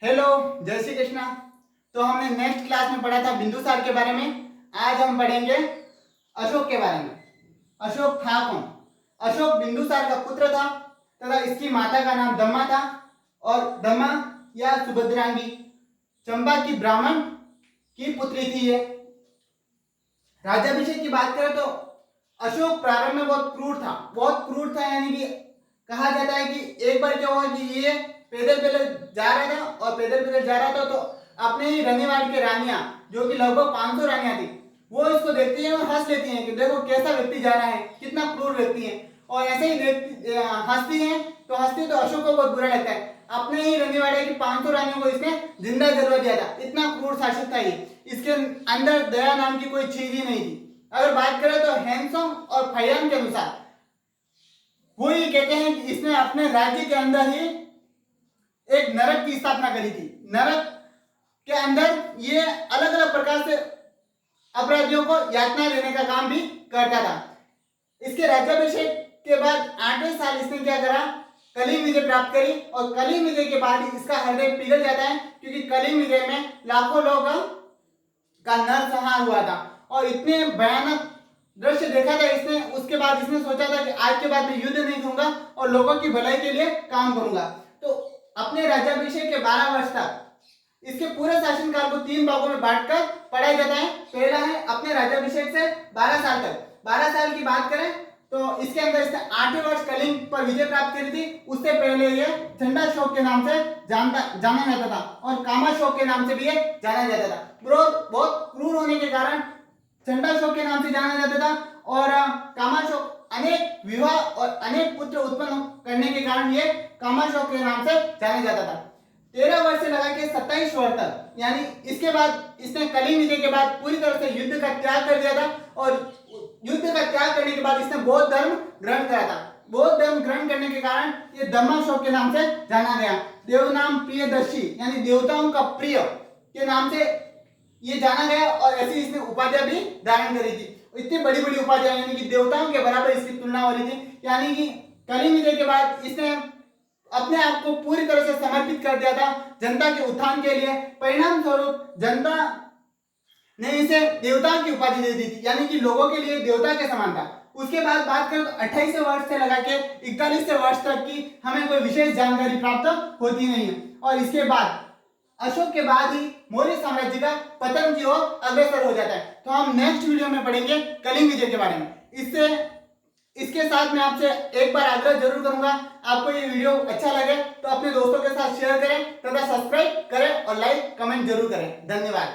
Hello, जय श्री कृष्णा। तो हमने नेक्स्ट क्लास में पढ़ा था बिंदुसार के बारे में। आज हम पढ़ेंगे अशोक के बारे में। अशोक था कौन? अशोक बिंदुसार का पुत्र था तथा इसकी माता का नाम दम्मा था और दम्मा या सुभद्रांगी चंपा की ब्राह्मण की पुत्री थी। ये राज्याभिषेक की बात करें तो अशोक प्रारंभ में बहुत क्रूर था, यानी कि कहा जाता है कि एक बार क्या हुआ कि ये पैदल जा रहा था और पैदल जा रहा था तो अपने ही रनिवाड़ के रानियां, जो कि लगभग 500 रानियां थी, वो इसको देखती हैं और हंस लेती हैं कि देखो कैसा व्यक्ति जा रहा है, कितना क्रूर व्यक्ति है। और ऐसे ही हंसती हैं तो अशोक को बहुत बुरा लगता है। अपने ही रनिवाड़े की 500 रानियों को इसने जिंदा जलवा दिया था। इतना क्रूर शासक था ये। इसके अंदर दया नाम की कोई चीज ही नहीं थी। अगर बात करें तो हैंसोंग और फयान के अनुसार वो ये कहते हैं कि इसने अपने राज्य के अंदर ही एक नरक की स्थापना करी थी। नरक के अंदर ये अलग अलग प्रकार से अपराधियों को यातना देने का काम भी करता था। इसके राज्याभिषेक के बाद 8वें साल इसने क्या करा, कलिंग विजय प्राप्त करी और कलिंग विजय के बाद इसका हृदय पिघल जाता है, क्योंकि कलिंग विजय में लाखों लोग का नरसंहार हुआ था और इतने भयानक दृश्य देखा था इसने। उसके बाद इसने सोचा था कि आज के बाद मैं युद्ध नहीं करूंगा और लोगों की भलाई के लिए काम करूंगा। तो अपने राज्याभिषेक के 12 वर्ष तक इसके पूरे शासनकाल को 3 भागों में बांटकर पढ़ाया जाता है। पहला है अपने राज्याभिषेक से 12 साल तक। 12 साल की बात करें तो इसके अंदर इसने 8वें वर्ष कलिंग पर विजय प्राप्त करी थी। उससे पहले ये चंडाशोक के नाम से जाना जाता था और कामाशोक के नाम से भी ये जाना जाता था। बहुत क्रूर होने के कारण चंडाशोक के नाम से जाना जाता था और कामाशोक अनेक विवाह और अनेक पुत्र उत्पन्न करने के कारण ये कामाशोक के नाम से जाना जाता था। 13 वर्ष से लगा के 27 वर्ष तक, यानी इसके बाद इसने कलिंग विजय के बाद पूरी तरह से युद्ध का त्याग कर दिया था और युद्ध का त्याग करने के बाद इसने बौद्ध धर्म ग्रहण करा था। बौद्ध धर्म ग्रहण करने के कारण ये धम्माशोक के नाम से जाना गया। देवनाम प्रियदर्शी यानी देवताओं का प्रिय के नाम से ये जाना गया और ऐसी इसने उपाधियां भी धारण करी थी। इतनी बड़ी बड़ी उपाधियां, यानी कि देवताओं के बराबर इसकी तुलना हो रही थी। यानी कि कलिंग विजय के बाद इसने अपने आप को पूरी तरह से समर्पित कर दिया था जनता के उत्थान के लिए। परिणाम स्वरूप जनता ने इसे देवता की उपाधि दे दी थी, यानी कि लोगों के लिए देवता के समान था। उसके बाद बात करें तो 28वें वर्ष से लगा के 41वें वर्ष तक की हमें कोई विशेष जानकारी प्राप्त होती नहीं है और इसके बाद अशोक के बाद ही मौर्य साम्राज्य का पतन की ओर अग्रसर हो जाता है। तो हम नेक्स्ट वीडियो में पढ़ेंगे कलिंग विजय के बारे में। इसके साथ मैं आपसे एक बार आग्रह जरूर करूंगा, आपको ये वीडियो अच्छा लगे तो अपने दोस्तों के साथ शेयर करें तथा सब्सक्राइब करें और लाइक कमेंट जरूर करें। धन्यवाद।